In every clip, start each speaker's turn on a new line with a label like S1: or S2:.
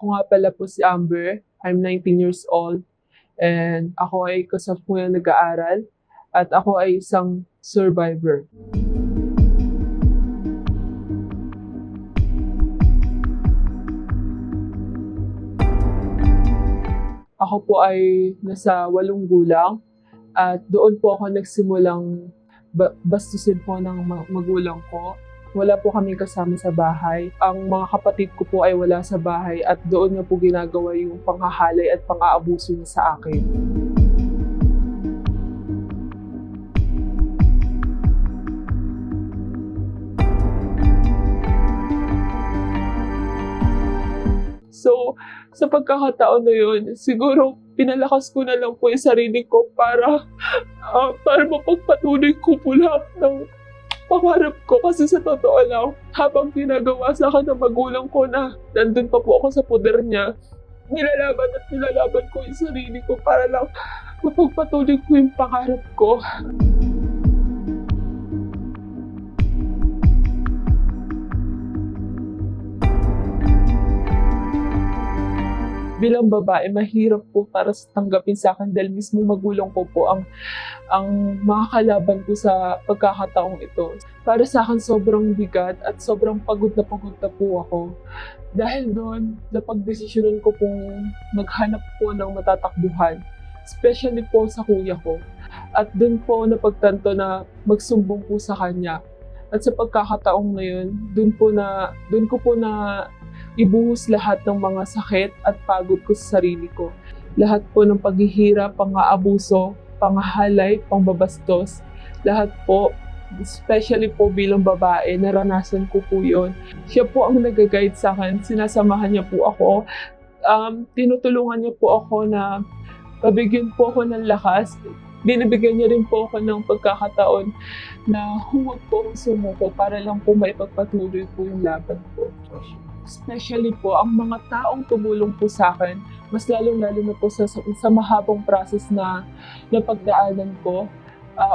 S1: Ako nga pala po si Amber. I'm 19 years old and ako ay kasalukuyan nag-aaral at ako ay isang survivor. Ako po ay nasa 8 gulang at doon po ako nagsimulang bastusin po ng magulang ko. Wala po kaming kasama sa bahay. Ang mga kapatid ko po ay wala sa bahay at doon niya po ginagawa yung panghahalay at pang-aabuso niya sa akin. So, sa pagkakataon na yun, siguro pinalakas ko na lang po yung sarili ko para mapagpatuloy ko po lahat ng pangarap ko. Kasi sa totoo lang, habang ginagawa sa akin ng magulang ko na nandun pa po ako sa poder niya, nilalaban ko yung sarili ko para lang mapagpatuloy ko yung pangarap ko. Bilang babae, mahirap po para tanggapin sa akin dahil mismo magulang ko po ang makakalaban ko sa pagkakataong ito. Para sa akin, sobrang bigat at sobrang pagod na po ako. Dahil doon, napagdesisyonan ko pong maghanap po ng matatakbuhan, especially po sa kuya ko. At doon po napagtanto na magsumbong po sa kanya. At sa pagkakataong na yun, doon ko po na ibuhos lahat ng mga sakit at pagod ko sa sarili ko. Lahat po ng paghihirap, pang-aabuso, panghahalay, pangbabastos, lahat po, especially po bilang babae, naranasan ko po yun. Siya po ang nag-guide sa akin, sinasamahan niya po ako, tinutulungan niya po ako na pabigyan po ako ng lakas. Binibigyan niya rin po ako ng pagkakataon na huwag po akong sumuko para lang po maipagpatuloy po yung laban ko. Especially po, ang mga taong tumulong po sa akin, mas lalong-lalo na po sa mahabang process na pagdaanan ko.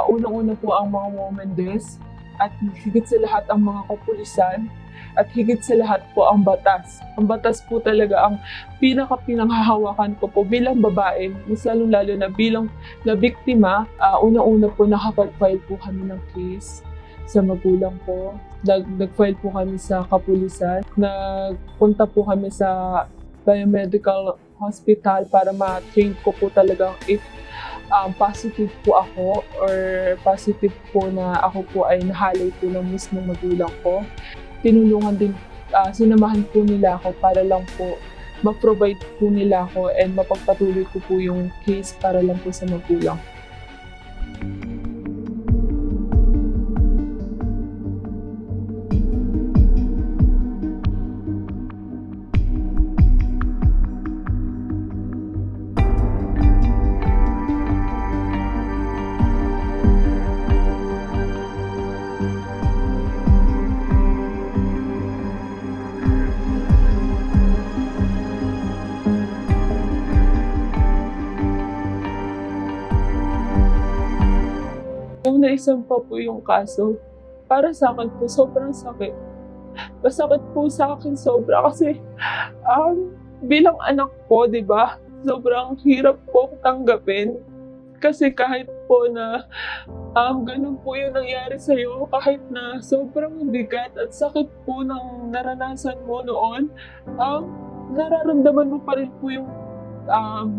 S1: Unang-una po ang mga women-des, at higit sa lahat ang mga kapulisan, at higit sa lahat po ang batas. Ang batas po talaga ang pinanghahawakan ko po bilang babae, mas lalong-lalo na bilang na biktima. Unang-una po nakapag-file po kami ng case sa magulang ko. Nag-file po kami sa kapulisan. Nagpunta po kami sa biomedical hospital para ma-train ko po talaga if positive po ako or positive po na ako po ay nahalay po ng mismong magulang ko. Tinulungan din, sinamahan po nila ako para lang po ma-provide po nila ako and mapagpatuloy ko po yung case para lang po sa magulang. Nung naisampa po yung kaso, para sa akin po sobrang sakit. Masakit po sa akin sobra kasi bilang anak po, di ba, sobrang hirap po tanggapin. Kasi kahit po na ganun po yung nangyari sa'yo, kahit na sobrang bigat at sakit po ng naranasan mo noon, nararamdaman mo pa rin po yung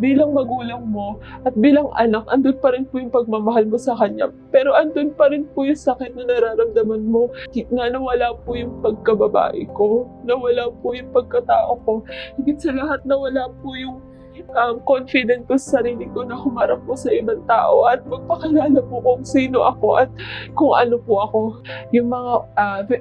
S1: bilang magulang mo at bilang anak, andun pa rin po yung pagmamahal mo sa kanya. Pero andun pa rin po yung sakit na nararamdaman mo na nawala po yung pagkababae ko, nawala po yung pagkatao ko. Higit sa lahat, nawala po yung confident ko sa sarili ko na humarap po sa ibang tao at magpakilala po kung sino ako at kung ano po ako. Yung mga,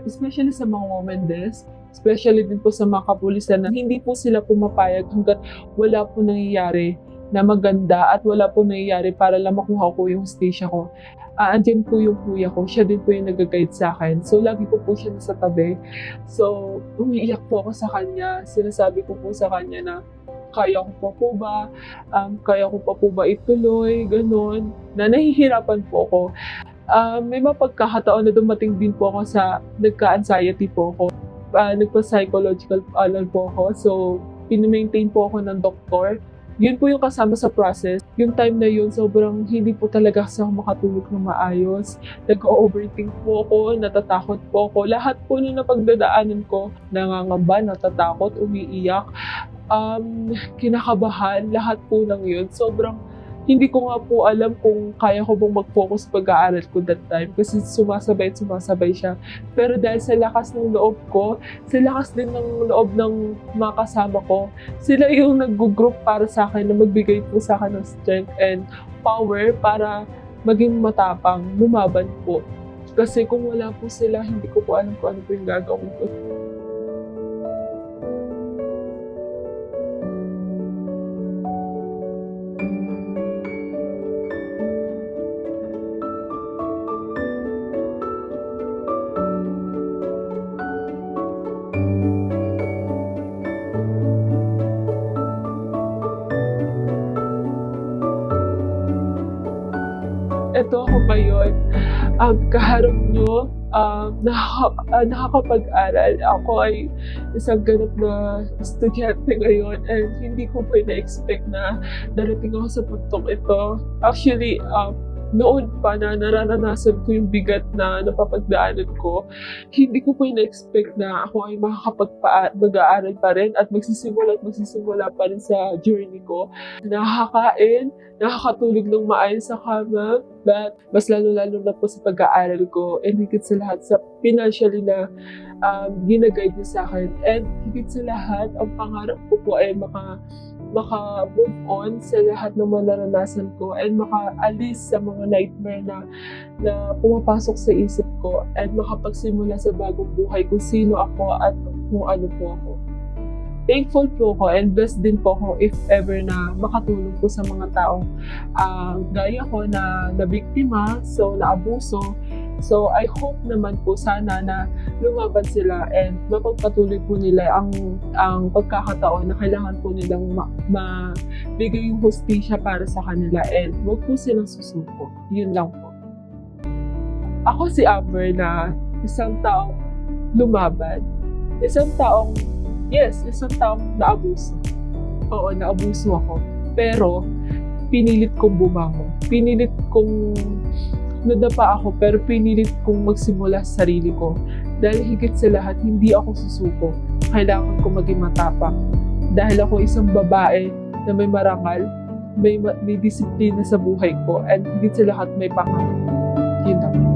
S1: especially sa mga women-des, especially din po sa mga kapulisan na hindi po sila pumapayag hanggat wala po nangyayari na maganda at wala po nangyayari para lang makuha ko yung station ko. Andyan po yung kuya ko, siya din po yung nag-guide sa akin. So, lagi ko po siya nasa tabi. So, umiiyak po ako sa kanya. Sinasabi ko po sa kanya na kaya ko pa po ba? Kaya ko pa po ba ituloy? Ganon. Na nahihirapan po ako. May mapagkakataon na dumating din po ako sa nagka-anxiety po ako. Nagpa-psychological po ako. So, pinimaintain po ako ng doktor. Yun po yung kasama sa process. Yung time na yun, sobrang hindi po talaga kasi ako makatulog ng maayos. Nag-overthink po ako, natatakot po ako. Lahat po nung napagdadaanan ko, nangangamba, natatakot, umiiyak, kinakabahan, lahat po ng yun. Sobrang hindi ko nga po alam kung kaya ko bang mag-focus sa pag-aaral ko that time kasi sumasabay siya. Pero dahil sa lakas ng loob ko, sa lakas din ng loob ng mga kasama ko, sila yung nag-group para sa akin na magbigay po sa akin ng strength and power para maging matapang, lumaban po. Kasi kung wala po sila, hindi ko po alam kung ano po yung gagawin ko. Eto ako ngayon, kaharap nyo, nakakapag-aral. Ako ay isang ganap na estudyante ngayon and hindi ko pa na-expect na darating ako sa puntong ito. Actually, noon pa na nararanasan ko yung bigat na napapagdaanan ko, hindi ko pa na-expect na ako ay mag-aaral pa rin at magsisimula pa rin sa journey ko. Nakakain, nakakatulog ng maayos sa kama, but mas lalo-lalo na po sa pag-aaral ko and higit sa lahat sa financially na ginaguide niya sa akin. And higit sa lahat, ang pangarap ko po ay maka-move on sa lahat ng mga naranasan ko and makaalis sa mga nightmare na pumapasok sa isip ko and makapagsimula sa bagong buhay kung sino ako at kung ano po ako. Thankful po ako and blessed din po ako if ever na makatulong po sa mga taong gaya ko na nabiktima, so naabuso. So I hope naman po sana na lumaban sila and mapagpatuloy po nila ang pagkakataon na kailangan po nilang mabigay yung hustisya para sa kanila and huwag po silang susuko. Yun lang po. Ako si Amber na isang taong lumaban. Isang taong naabuso. Oo, naabuso ako. Pero pinilit kong bumangon. Pinilit kong nadapa ako pero pinilit kong magsimula sa sarili ko. Dahil higit sa lahat, hindi ako susuko. Kailangan ko maging matapang. Dahil ako isang babae na may marangal, may disiplina sa buhay ko, and higit sa lahat may pangarap. Yun lang.